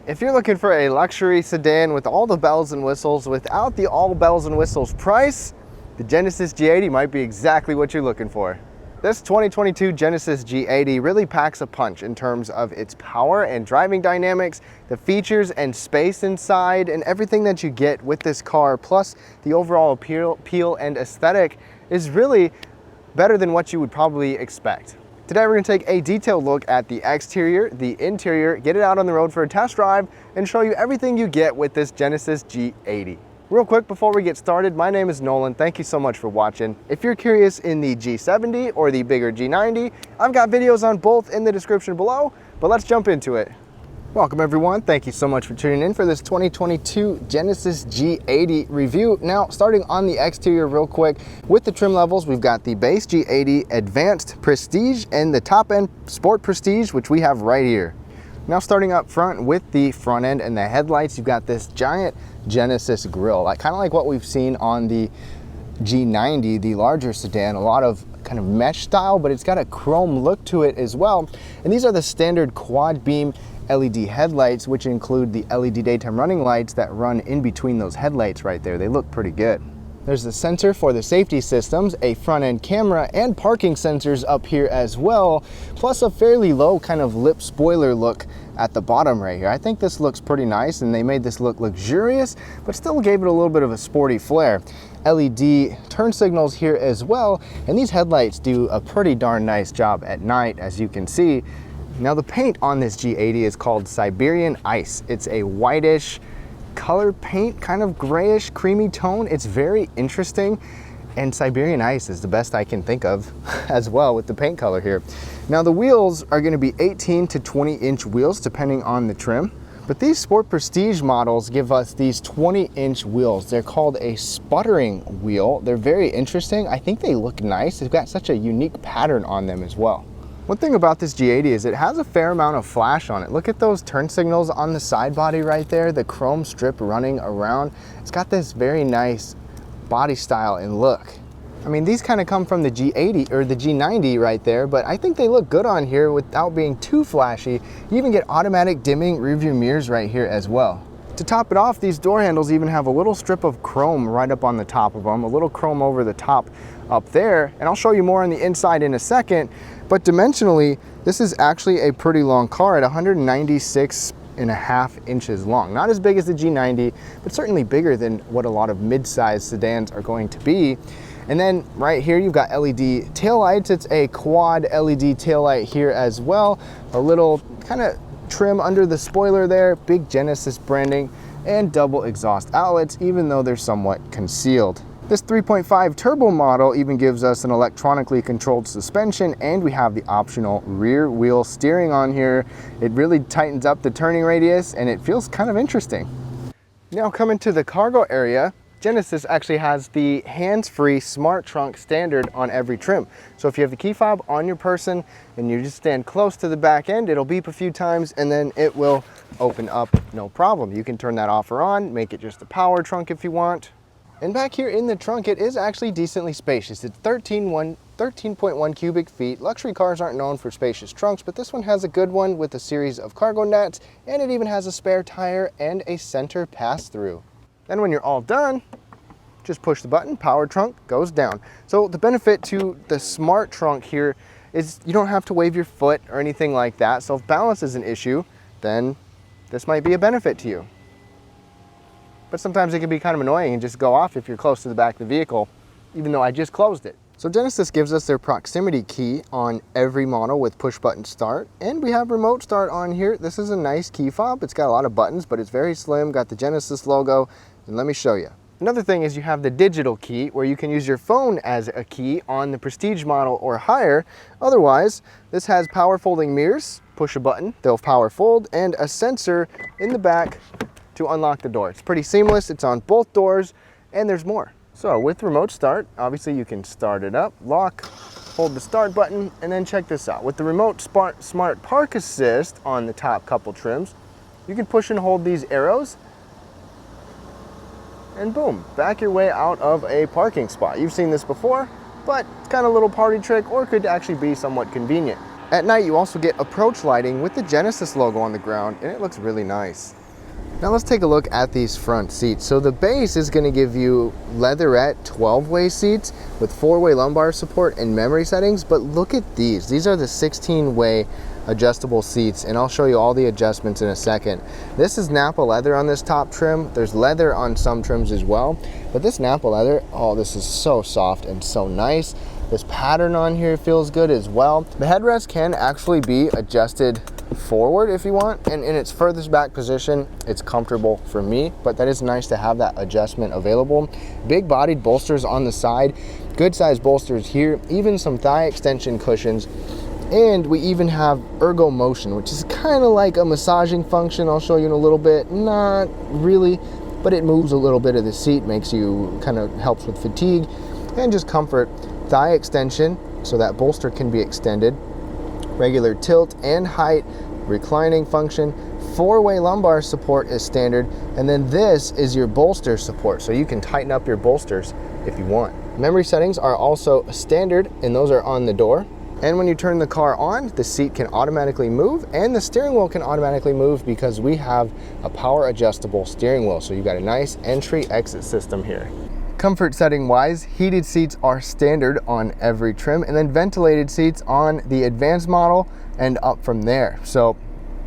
If you're looking for a luxury sedan with all the bells and whistles without the all bells and whistles price, the Genesis G80 might be exactly what you're looking for. This 2022 Genesis G80 really packs a punch in terms of its power and driving dynamics, the features and space inside, and everything that you get with this car, plus the overall appeal and aesthetic is really better than what you would probably expect. Today we're going to take a detailed look at the exterior, the interior, get it out on the road for a test drive, and show you everything you get with this Genesis G80. Real quick before we get started, my name is Nolan. Thank you so much for watching. If you're curious in the G70 or the bigger G90, I've got videos on both in the description below, but let's jump into it. Welcome everyone. Thank you so much for tuning in for this 2022 Genesis G80 review. Now, starting on the exterior real quick, with the trim levels, we've got the base G80 Advanced Prestige and the top end Sport Prestige, which we have right here. Now, starting up front with the front end and the headlights, you've got this giant Genesis grille, kind of like what we've seen on the G90, the larger sedan, a lot of kind of mesh style, but it's got a chrome look to it as well. And these are the standard quad beam LED headlights, which include the LED daytime running lights that run in between those headlights right there. They look pretty good. There's the sensor for the safety systems, a front end camera, and parking sensors up here as well, plus a fairly low kind of lip spoiler look at the bottom right here. I think this looks pretty nice, and they made this look luxurious, but still gave it a little bit of a sporty flair. LED turn signals here as well, and these headlights do a pretty darn nice job at night, as you can see. Now, the paint on this G80 is called Siberian Ice. It's a whitish color paint, kind of grayish, creamy tone. It's very interesting, and Siberian Ice is the best I can think of as well with the paint color here. Now, the wheels are going to be 18 to 20-inch wheels depending on the trim, but these Sport Prestige models give us these 20-inch wheels. They're called a sputtering wheel. They're very interesting. I think they look nice. They've got such a unique pattern on them as well. One thing about this G80 is it has a fair amount of flash on it. Look at those turn signals on the side body right there, the chrome strip running around. It's got this very nice body style and look. I mean, these kind of come from the G80 or the G90 right there, but I think they look good on here without being too flashy. You even get automatic dimming rearview mirrors right here as well. To top it off, these door handles even have a little strip of chrome right up on the top of them, a little chrome over the top up there, and I'll show you more on the inside in a second. But dimensionally, this is actually a pretty long car at 196.5 inches long. Not as big as the G90, but certainly bigger than what a lot of mid-sized sedans are going to be. And then right here, you've got LED taillights. It's a quad LED taillight here as well. A little kind of trim under the spoiler there, big Genesis branding, and double exhaust outlets, even though they're somewhat concealed. This 3.5 turbo model even gives us an electronically controlled suspension, and we have the optional rear wheel steering on here. It really tightens up the turning radius, and it feels kind of interesting. Now, coming to the cargo area, Genesis actually has the hands-free smart trunk standard on every trim. So if you have the key fob on your person and you just stand close to the back end, it'll beep a few times and then it will open up, no problem. You can turn that off or on, make it just a power trunk if you want. And back here in the trunk, it is actually decently spacious. It's 13.1 cubic feet. Luxury cars aren't known for spacious trunks, but this one has a good one with a series of cargo nets, and it even has a spare tire and a center pass-through. Then when you're all done, just push the button, power trunk goes down. So the benefit to the smart trunk here is you don't have to wave your foot or anything like that. So if balance is an issue, then this might be a benefit to you. But sometimes it can be kind of annoying and just go off if you're close to the back of the vehicle, even though I just closed it. So Genesis gives us their proximity key on every model with push button start, and we have remote start on here. This is a nice key fob. It's got a lot of buttons, but it's very slim, got the Genesis logo, and let me show you. Another thing is you have the digital key where you can use your phone as a key on the Prestige model or higher. Otherwise, this has power folding mirrors, push a button, they'll power fold, and a sensor in the back to unlock the door. It's pretty seamless, it's on both doors, and there's more. So with remote start, obviously you can start it up, lock, hold the start button, and then check this out. With the remote smart park assist on the top couple trims, you can push and hold these arrows, and boom, back your way out of a parking spot. You've seen this before, but it's kind of a little party trick, or could actually be somewhat convenient. At night, you also get approach lighting with the Genesis logo on the ground, and it looks really nice. Now let's take a look at these front seats. So the base is going to give you leatherette 12-way seats with 4-way lumbar support and memory settings, but look at these. These are the 16-way adjustable seats, and I'll show you all the adjustments in a second. This is Napa leather on this top trim. There's leather on some trims as well, but this Napa leather, oh, this is so soft and so nice. This pattern on here feels good as well. The headrest can actually be adjusted forward if you want, and in its furthest back position, it's comfortable for me, but that is nice to have that adjustment available. Big bodied bolsters on the side, good size bolsters here, even some thigh extension cushions, and we even have ergo motion, which is kind of like a massaging function. I'll show you in a little bit. Not really, but it moves a little bit of the seat, makes you kind of helps with fatigue and just comfort. Thigh extension, so that bolster can be extended. Regular tilt and height, reclining function. 4-way lumbar support is standard, and then this is your bolster support, so you can tighten up your bolsters if you want. Memory settings are also standard, and those are on the door. And when you turn the car on, the seat can automatically move, and the steering wheel can automatically move because we have a power adjustable steering wheel, so you got a nice entry-exit system here. Comfort setting wise, heated seats are standard on every trim, and then ventilated seats on the advanced model and up from there. So,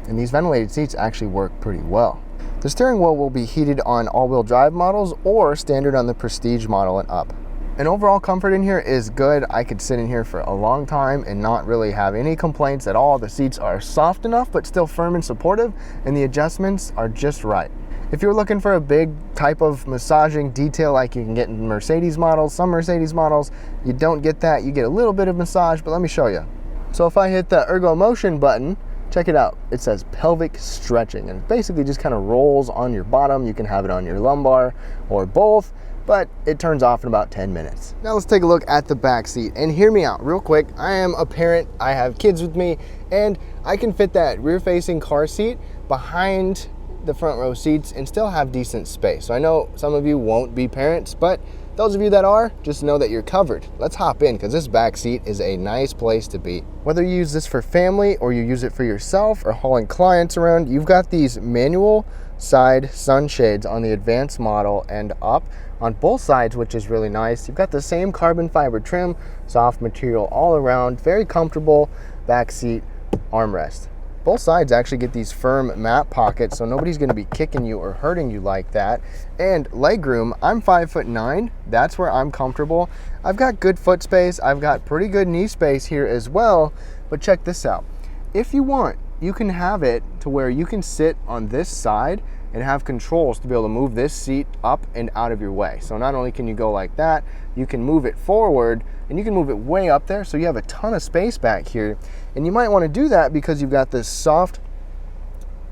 and these ventilated seats actually work pretty well. The steering wheel will be heated on all-wheel drive models or standard on the Prestige model and up. And overall comfort in here is good. I could sit in here for a long time and not really have any complaints at all. The seats are soft enough but still firm and supportive, and the adjustments are just right. If you're looking for a big type of massaging detail like you can get in Mercedes models, some Mercedes models, you don't get that. You get a little bit of massage, but let me show you. So if I hit the ergo motion button, check it out. It says pelvic stretching, and it basically just kind of rolls on your bottom. You can have it on your lumbar or both, but it turns off in about 10 minutes. Now let's take a look at the back seat, and hear me out real quick. I am a parent, I have kids with me, and I can fit that rear-facing car seat behind the front row seats and still have decent space. So I know some of you won't be parents, but those of you that are, just know that you're covered. Let's hop in, because this back seat is a nice place to be. Whether you use this for family or you use it for yourself or hauling clients around, you've got these manual side sunshades on the advanced model and up on both sides, which is really nice. You've got the same carbon fiber trim, soft material all around, very comfortable back seat armrest. Both sides actually get these firm mat pockets, so nobody's going to be kicking you or hurting you like that. And legroom, I'm 5'9". That's where I'm comfortable. I've got good foot space. I've got pretty good knee space here as well. But check this out. If you want, you can have it to where you can sit on this side and have controls to be able to move this seat up and out of your way. So not only can you go like that, you can move it forward and you can move it way up there, so you have a ton of space back here. And you might want to do that because you've got this soft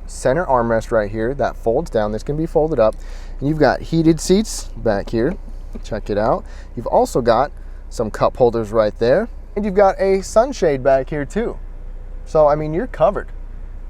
center armrest right here that folds down. This can be folded up. And you've got heated seats back here. Check it out. You've also got some cup holders right there. And you've got a sunshade back here too. So, I mean, you're covered.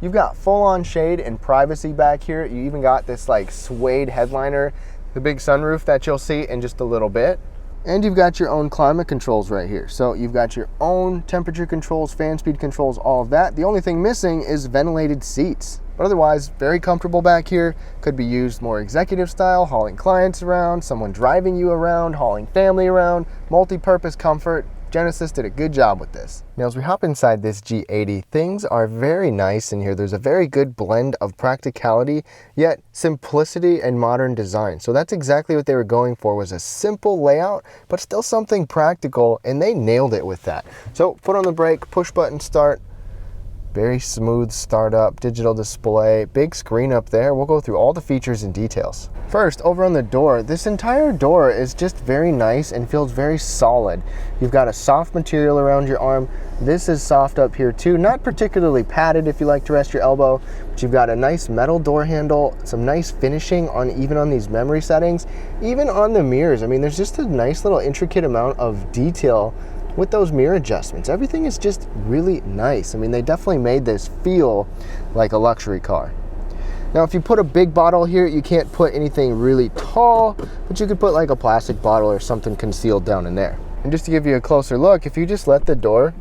You've got full-on shade and privacy back here. You even got this like suede headliner, the big sunroof that you'll see in just a little bit. And you've got your own climate controls right here. So you've got your own temperature controls, fan speed controls, all of that. The only thing missing is ventilated seats. But otherwise, very comfortable back here. Could be used more executive style, hauling clients around, someone driving you around, hauling family around, multi-purpose comfort. Genesis did a good job with this. Now as we hop inside this G80, things are very nice in here. There's a very good blend of practicality, yet simplicity and modern design. So that's exactly what they were going for, was a simple layout, but still something practical, and they nailed it with that. So foot on the brake, push button start, very smooth startup, digital display, big screen up there. We'll go through all the features and details. First, over on the door, this entire door is just very nice and feels very solid. You've got a soft material around your arm. This is soft up here too, not particularly padded if you like to rest your elbow, but you've got a nice metal door handle, some nice finishing on even on these memory settings, even on the mirrors. I mean, there's just a nice little intricate amount of detail with those mirror adjustments. Everything is just really nice. I mean, they definitely made this feel like a luxury car. Now, if you put a big bottle here, you can't put anything really tall, but you could put like a plastic bottle or something concealed down in there. And just to give you a closer look, if you just let the door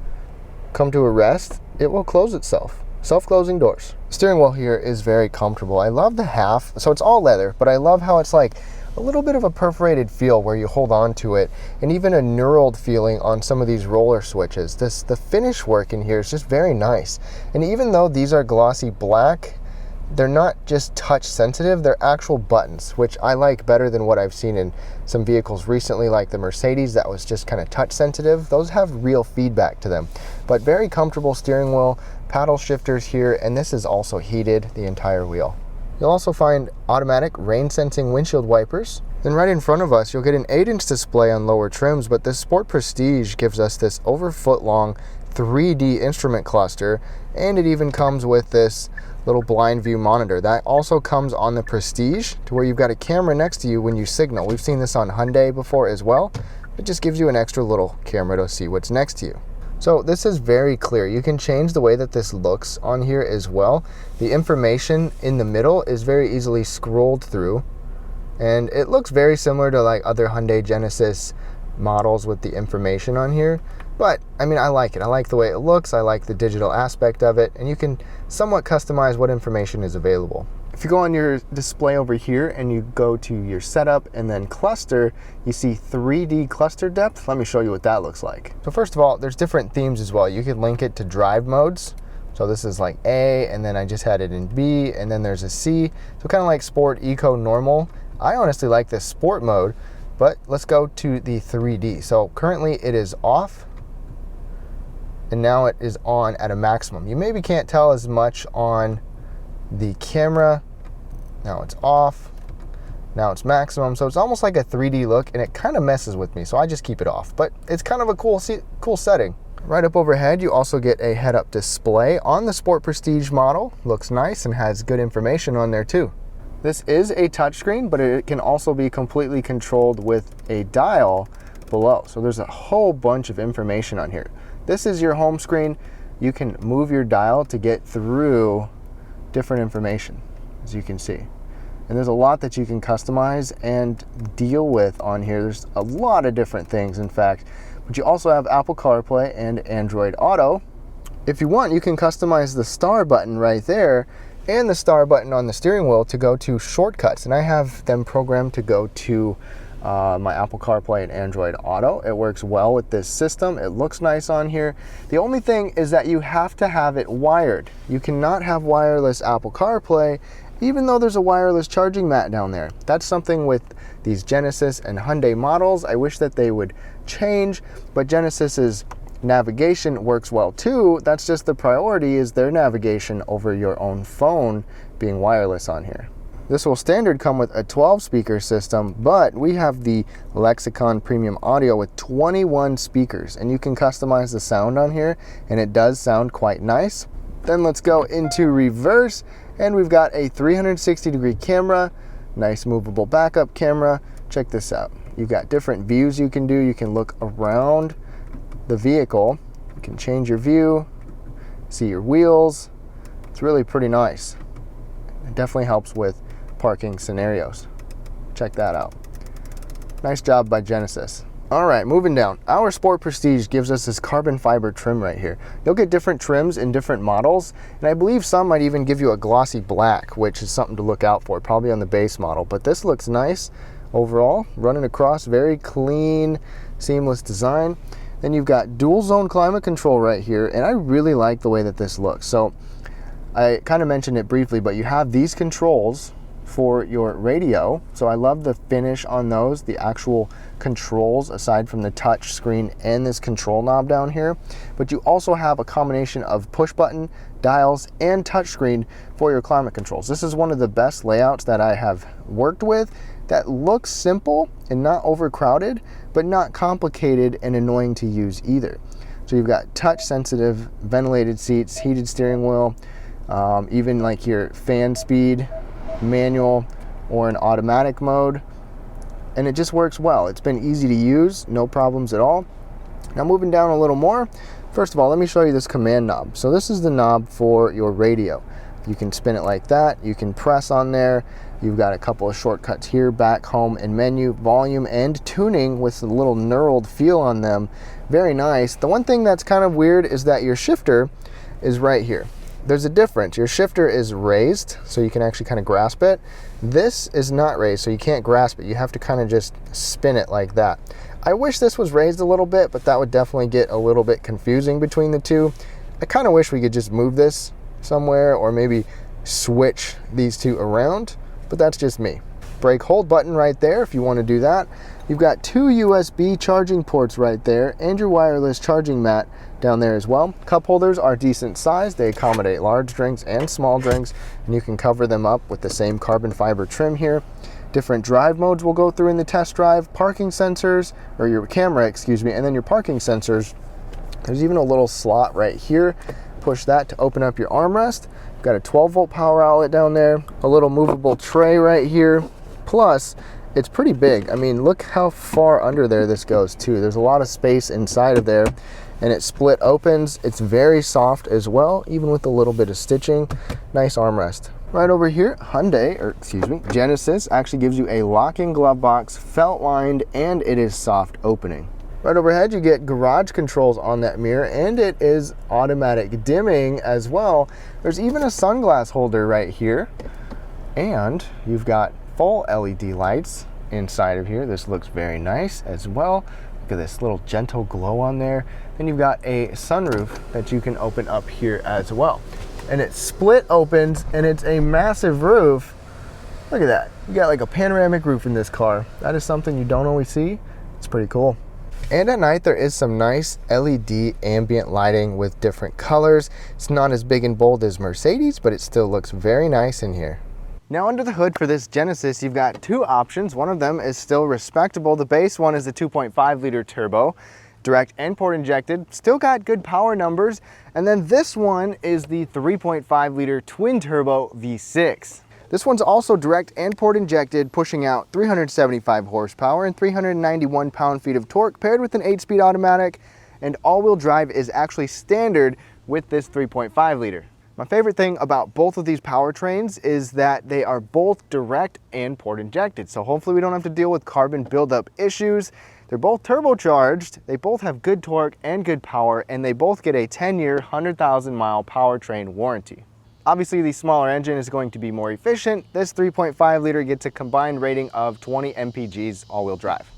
come to a rest, it will close itself. Self-closing doors. Steering wheel here is very comfortable. I love the half, so it's all leather, but I love how it's like a little bit of a perforated feel where you hold on to it, and even a knurled feeling on some of these roller switches. The finish work in here is just very nice. And even though these are glossy black, they're not just touch sensitive, they're actual buttons, which I like better than what I've seen in some vehicles recently, like the Mercedes that was just kind of touch sensitive. Those have real feedback to them. But very comfortable steering wheel, paddle shifters here, and this is also heated, the entire wheel. You'll also find automatic rain sensing windshield wipers. Then right in front of us, you'll get an 8-inch display on lower trims, but this Sport Prestige gives us this over foot long 3D instrument cluster, and it even comes with this little blind view monitor. That also comes on the Prestige, to where you've got a camera next to you when you signal. We've seen this on Hyundai before as well. It just gives you an extra little camera to see what's next to you. So this is very clear. You can change the way that this looks on here as well. The information in the middle is very easily scrolled through, and it looks very similar to like other Hyundai Genesis models with the information on here. But I mean, I like it. I like the way it looks. I like the digital aspect of it, and you can somewhat customize what information is available. If you go on your display over here and you go to your setup and then cluster, you see 3D cluster depth. Let me show you what that looks like. So first of all, there's different themes as well. You could link it to drive modes. So this is like A, and then I just had it in B, and then there's a C. So kind of like sport, eco, normal. I honestly like this sport mode, but let's go to the 3D. So currently it is off, and now it is on at a maximum. You maybe can't tell as much on the camera. Now it's off, now it's maximum, so it's almost like a 3D look, and it kind of messes with me, so I just keep it off. But it's kind of a cool setting. Right up overhead, you also get a head-up display on the Sport Prestige model. Looks nice and has good information on there too. This is a touchscreen, but it can also be completely controlled with a dial below. So there's a whole bunch of information on here. This is your home screen. You can move your dial to get through different information, as you can see. And there's a lot that you can customize and deal with on here. There's a lot of different things, in fact. But you also have Apple CarPlay and Android Auto. If you want, you can customize the star button right there and the star button on the steering wheel to go to shortcuts. And I have them programmed to go to my Apple CarPlay and Android Auto. It works well with this system. It looks nice on here. The only thing is that you have to have it wired. You cannot have wireless Apple CarPlay, even though there's a wireless charging mat down there. That's something with these Genesis and Hyundai models I wish that they would change, but Genesis's navigation works well too. That's just the priority, is their navigation over your own phone being wireless on here. This will standard come with a 12-speaker system, but we have the Lexicon Premium Audio with 21 speakers, and you can customize the sound on here, and it does sound quite nice. Then let's go into reverse, and we've got a 360-degree camera, nice movable backup camera. Check this out. You've got different views you can do. You can look around the vehicle. You can change your view, see your wheels. It's really pretty nice. It definitely helps with parking scenarios. Check that out. Nice job by Genesis. All right, moving down. Our Sport Prestige gives us this carbon fiber trim right here. You'll get different trims in different models, and I believe some might even give you a glossy black, which is something to look out for, probably on the base model. But this looks nice overall, running across, very clean, seamless design. Then you've got dual zone climate control right here, and I really like the way that this looks. So I kind of mentioned it briefly, but you have these controls for your radio. So I love the finish on those, the actual controls aside from the touch screen and this control knob down here. But you also have a combination of push button, dials, and touch screen for your climate controls. This is one of the best layouts that I have worked with that looks simple and not overcrowded, but not complicated and annoying to use either. So you've got touch sensitive ventilated seats, heated steering wheel, even like your fan speed, manual or an automatic mode, and it just works well. It's been easy to use, no problems at all. Now moving down a little more, first of all, let me show you this command knob. So this is the knob for your radio. You can spin it like that. You can press on there. You've got a couple of shortcuts here, back, home, and menu, volume, and tuning with a little knurled feel on them. Very nice. The one thing that's kind of weird is that your shifter is right here. There's a difference. Your shifter is raised, so you can actually kind of grasp it. This is not raised, so you can't grasp it. You have to kind of just spin it like that. I wish this was raised a little bit, but that would definitely get a little bit confusing between the two. I kind of wish we could just move this somewhere or maybe switch these two around, but that's just me. Brake hold button right there if you want to do that. You've got 2 USB charging ports right there and your wireless charging mat down there as well. Cup holders are decent size. They accommodate large drinks and small drinks, and you can cover them up with the same carbon fiber trim here. Different drive modes we'll go through in the test drive. Parking sensors, or your camera, excuse me, and then your parking sensors. There's even a little slot right here. Push that to open up your armrest. You've got a 12-volt power outlet down there, a little movable tray right here. Plus, it's pretty big. I mean, look how far under there this goes too. There's a lot of space inside of there, and it split opens. It's very soft as well, even with a little bit of stitching. Nice armrest. Right over here, Genesis actually gives you a locking glove box, felt lined, and it is soft opening. Right overhead, you get garage controls on that mirror, and it is automatic dimming as well. There's even a sunglass holder right here, and you've got full LED lights inside of here. This looks very nice as well. Look at this little gentle glow on there. Then you've got a sunroof that you can open up here as well. And it split opens, and it's a massive roof. Look at that. You got like a panoramic roof in this car. That is something you don't always see. It's pretty cool. And at night, there is some nice LED ambient lighting with different colors. It's not as big and bold as Mercedes, but it still looks very nice in here. Now under the hood for this Genesis, you've got 2 options. One of them is still respectable. The base one is the 2.5 liter turbo, direct and port injected, still got good power numbers. And then this one is the 3.5 liter twin turbo V6. This one's also direct and port injected, pushing out 375 horsepower and 391 pound-feet of torque, paired with an 8-speed automatic, and all-wheel drive is actually standard with this 3.5 liter. My favorite thing about both of these powertrains is that they are both direct and port injected, so hopefully we don't have to deal with carbon buildup issues. They're both turbocharged, they both have good torque and good power, and they both get a 10-year, 100,000-mile powertrain warranty. Obviously, the smaller engine is going to be more efficient. This 3.5 liter gets a combined rating of 20 mpgs all-wheel drive.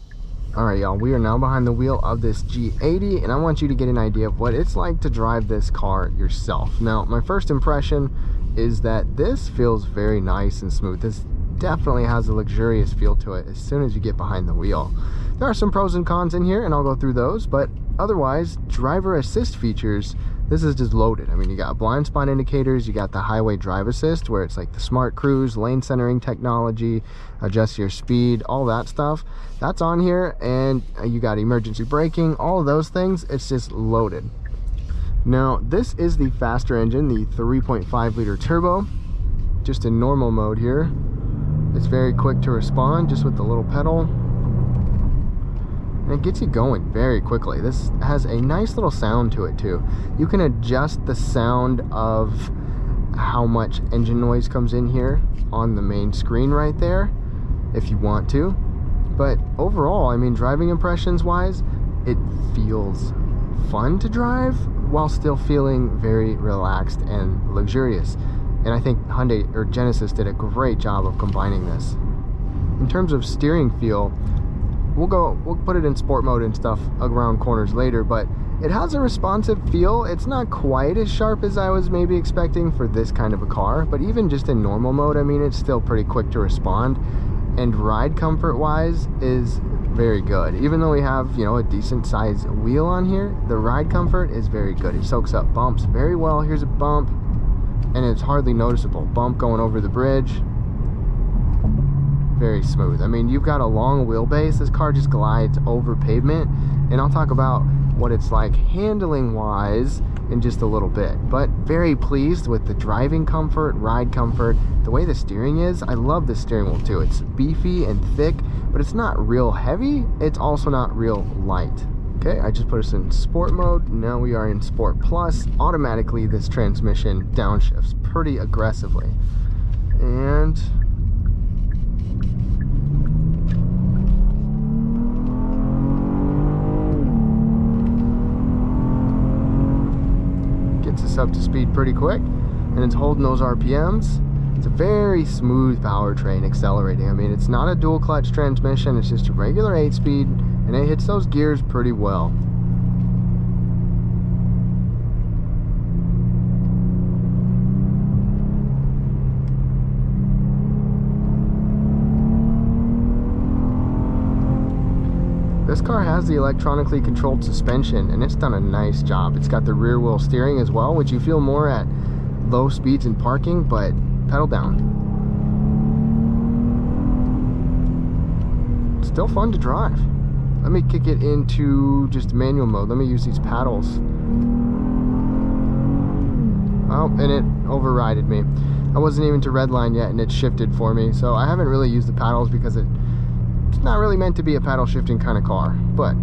All right, y'all, we are now behind the wheel of this G80, and I want you to get an idea of what it's like to drive this car yourself. Now, my first impression is that this feels very nice and smooth. This definitely has a luxurious feel to it as soon as you get behind the wheel. There are some pros and cons in here, and I'll go through those, but otherwise, driver assist features, this is just loaded. I mean, you got blind spot indicators, you got the highway drive assist, where it's like the smart cruise, lane centering technology, adjust your speed, all that stuff. That's on here, and you got emergency braking, all of those things. It's just loaded. Now, this is the faster engine, the 3.5 liter turbo, just in normal mode here. It's very quick to respond, just with the little pedal. And it gets you going very quickly. This has a nice little sound to it too. You can adjust the sound of how much engine noise comes in here on the main screen right there if you want to. But overall, I mean, driving impressions wise, it feels fun to drive while still feeling very relaxed and luxurious. And I think Hyundai or Genesis did a great job of combining this. In terms of steering feel, we'll put it in sport mode and stuff around corners later, but it has a responsive feel. It's not quite as sharp as I was maybe expecting for this kind of a car, but even just in normal mode, I mean, it's still pretty quick to respond. And ride comfort wise is very good. Even though we have, you know, a decent size wheel on here, the ride comfort is very good. It soaks up bumps very well. Here's a bump, and it's hardly noticeable. Bump going over the bridge, very smooth. I mean, you've got a long wheelbase. This car just glides over pavement, and I'll talk about what it's like handling wise in just a little bit. But very pleased with the driving comfort, ride comfort, the way the steering is. I love the steering wheel too. It's beefy and thick, but it's not real heavy. It's also not real light. Okay, I just put us in sport mode. Now we are in sport plus. Automatically this transmission downshifts pretty aggressively. And gets us up to speed pretty quick, and it's holding those RPMs. It's a very smooth powertrain accelerating. I mean, it's not a dual clutch transmission, it's just a regular 8-speed, and it hits those gears pretty well. This car has the electronically controlled suspension, and it's done a nice job. It's got the rear wheel steering as well, which you feel more at low speeds in parking, but pedal down. It's still fun to drive. Let me kick it into just manual mode. Let me use these paddles. Oh, and it overrided me. I wasn't even to red line yet, and it shifted for me. So I haven't really used the paddles because it's not really meant to be a paddle shifting kind of car, but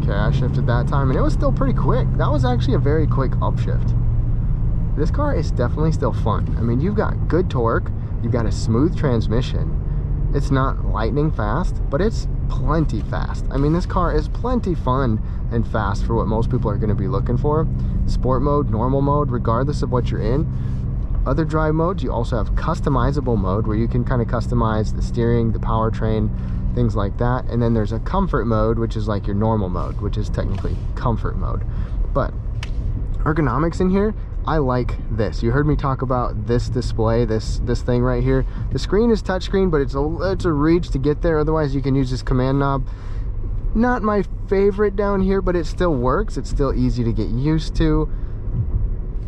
okay, I shifted that time, and it was still pretty quick. That was actually a very quick upshift. This car is definitely still fun. I mean, you've got good torque, you've got a smooth transmission. It's not lightning fast, but it's plenty fast. I mean, this car is plenty fun and fast for what most people are going to be looking for. Sport mode, normal mode, regardless of what you're in. Other drive modes, you also have customizable mode where you can kind of customize the steering, the powertrain, things like that. And then there's a comfort mode, which is like your normal mode, which is technically comfort mode. But ergonomics in here, I like this. You heard me talk about this display, this thing right here. The screen is touchscreen, but it's a reach to get there. Otherwise, you can use this command knob. Not my favorite down here, but it still works. It's still easy to get used to.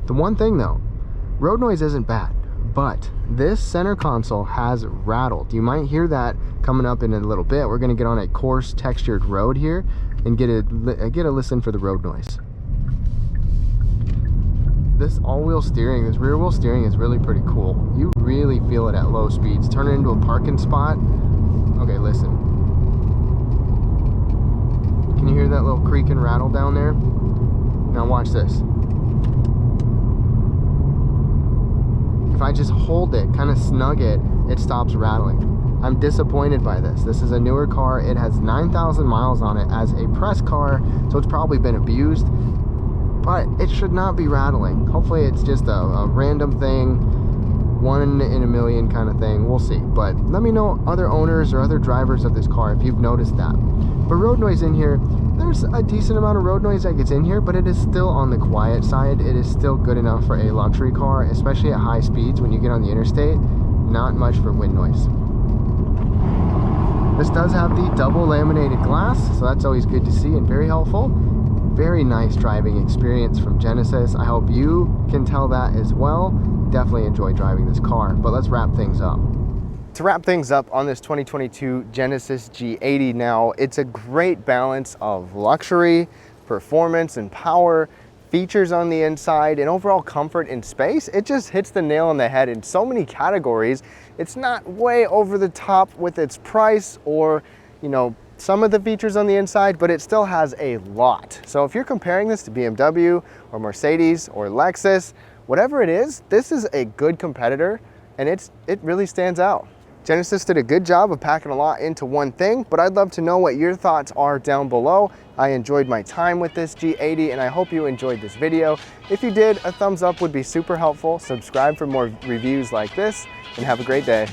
The one thing though, road noise isn't bad, but this center console has rattled. You might hear that coming up in a little bit. We're going to get on a coarse textured road here and get a listen for the road noise. This all-wheel steering, this rear-wheel steering is really pretty cool. You really feel it at low speeds. Turn it into a parking spot. Okay, listen. Can you hear that little creak and rattle down there? Now watch this. If I just hold it, kind of snug it, it stops rattling. I'm disappointed by this. This is a newer car. It has 9,000 miles on it as a press car, so it's probably been abused, but it should not be rattling. Hopefully it's just a random thing, 1 in a million kind of thing. We'll see. But let me know, other owners or other drivers of this car, if you've noticed that. But road noise in here, there's a decent amount of road noise that gets in here, but it is still on the quiet side. It is still good enough for a luxury car, especially at high speeds when you get on the interstate. Not much for wind noise. This does have the double laminated glass, so that's always good to see and very helpful. Very nice driving experience from Genesis. I hope you can tell that as well. Definitely enjoy driving this car, but let's wrap things up. To wrap things up on this 2022 Genesis G80 now, it's a great balance of luxury, performance and power, features on the inside, and overall comfort and space. It just hits the nail on the head in so many categories. It's not way over the top with its price or, you know, some of the features on the inside, but it still has a lot. So if you're comparing this to BMW or Mercedes or Lexus, whatever it is, this is a good competitor, and it really stands out. Genesis did a good job of packing a lot into one thing, but I'd love to know what your thoughts are down below. I enjoyed my time with this G80, and I hope you enjoyed this video. If you did, a thumbs up would be super helpful. Subscribe for more reviews like this, and have a great day.